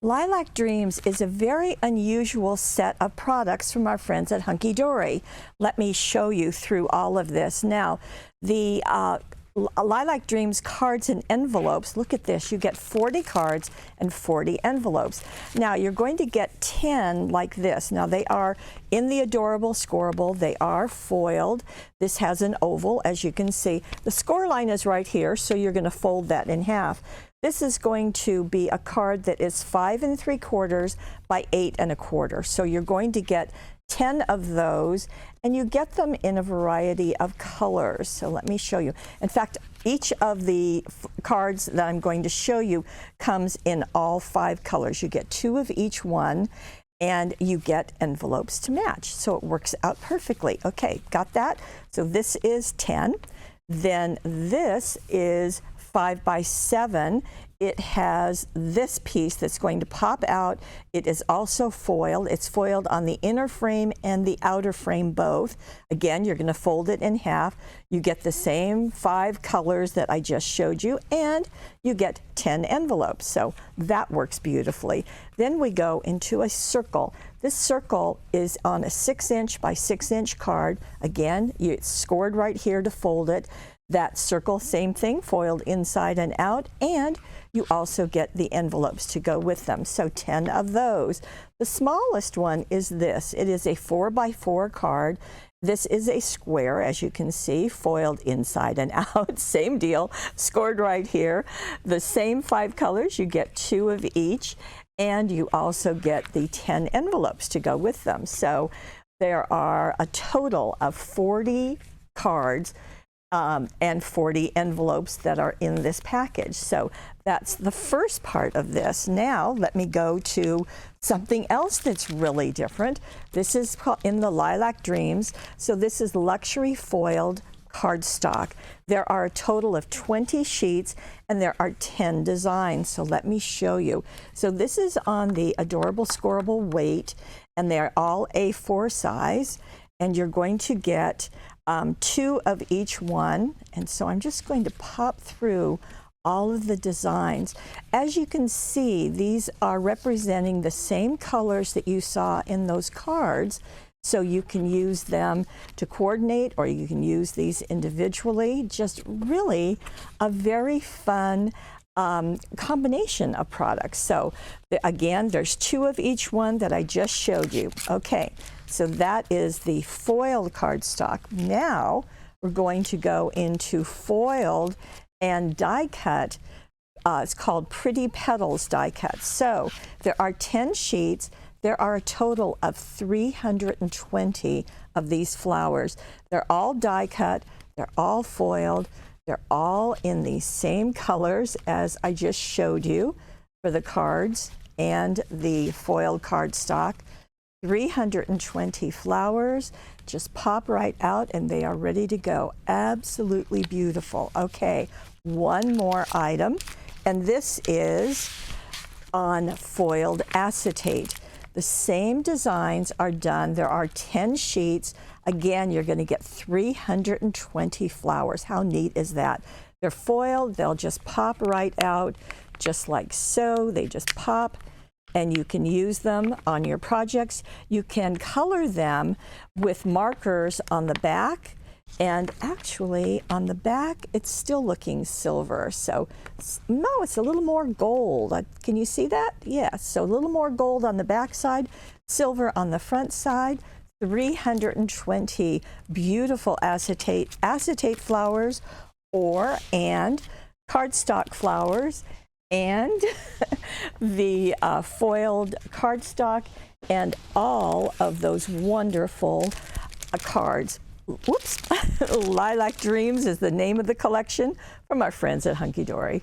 Lilac Dreams is a very unusual set of products from our friends at Hunkydory. Let me show you through all of this. Now, the Lilac Dreams cards and envelopes, look at this, you get 40 cards and 40 envelopes. Now, you're going to get 10 like this. Now, they are in the adorable scoreable. They are foiled. This has an oval, as you can see. The score line is right here, so you're going to fold that in half. This is going to be a card that is 5 3/4 by 8 1/4. So you're going to get 10 of those, and you get them in a variety of colors. So let me show you. In fact, each of the cards that I'm going to show you comes in all 5 colors. You get 2 of each one, and you get envelopes to match. So it works out perfectly. Okay, got that? So this is 10. Then this is 5 by 7. It has this piece that's going to pop out. It is also foiled. It's foiled on the inner frame and the outer frame both. Again, you're going to fold it in half. You get the same 5 colors that I just showed you, and you get 10 envelopes. So that works beautifully. Then we go into a circle. This circle is on a 6" by 6" card. Again, it's scored right here to fold it. That circle, same thing, foiled inside and out, and you also get the envelopes to go with them. So 10 of those. The smallest one is this. It is a 4 by 4 card. This is a square, as you can see, foiled inside and out. Same deal, scored right here. The same 5 colors, you get 2 of each, and you also get the 10 envelopes to go with them. So there are a total of 40 cards and 40 envelopes that are in this package. So that's the first part of this. Now let me go to something else that's really different. This is in the Lilac Dreams. So this is luxury foiled cardstock. There are a total of 20 sheets and there are 10 designs. So let me show you. So this is on the adorable scoreable weight, and they're all A4 size, and you're going to get 2 of each one. And so I'm just going to pop through all of the designs. As you can see, these are representing the same colors that you saw in those cards. So you can use them to coordinate, or you can use these individually. Just really a very fun combination of products. So again, there's 2 of each one that I just showed you. Okay, so that is the foiled cardstock. Now we're going to go into foiled and die cut. It's called Pretty Petals Die Cut. So there are 10 sheets. There are a total of 320 of these flowers. They're all die cut. They're all foiled. They're all in the same colors as I just showed you for the cards and the foiled cardstock. 320 flowers just pop right out, and they are ready to go. Absolutely beautiful. Okay, one more item, and this is on foiled acetate. The same designs are done. There are 10 sheets. Again, you're going to get 320 flowers. How neat is that? They're foiled. They'll just pop right out, just like so. They just pop, and you can use them on your projects. You can color them with markers on the back, and actually on the back it's still looking silver. So no, it's a little more gold. Can you see that? Yes, so a little more gold on the back side, silver on the front side. 320 beautiful acetate flowers and cardstock flowers, and the foiled cardstock, and all of those wonderful cards. Whoops! Lilac Dreams is the name of the collection from our friends at Hunkydory.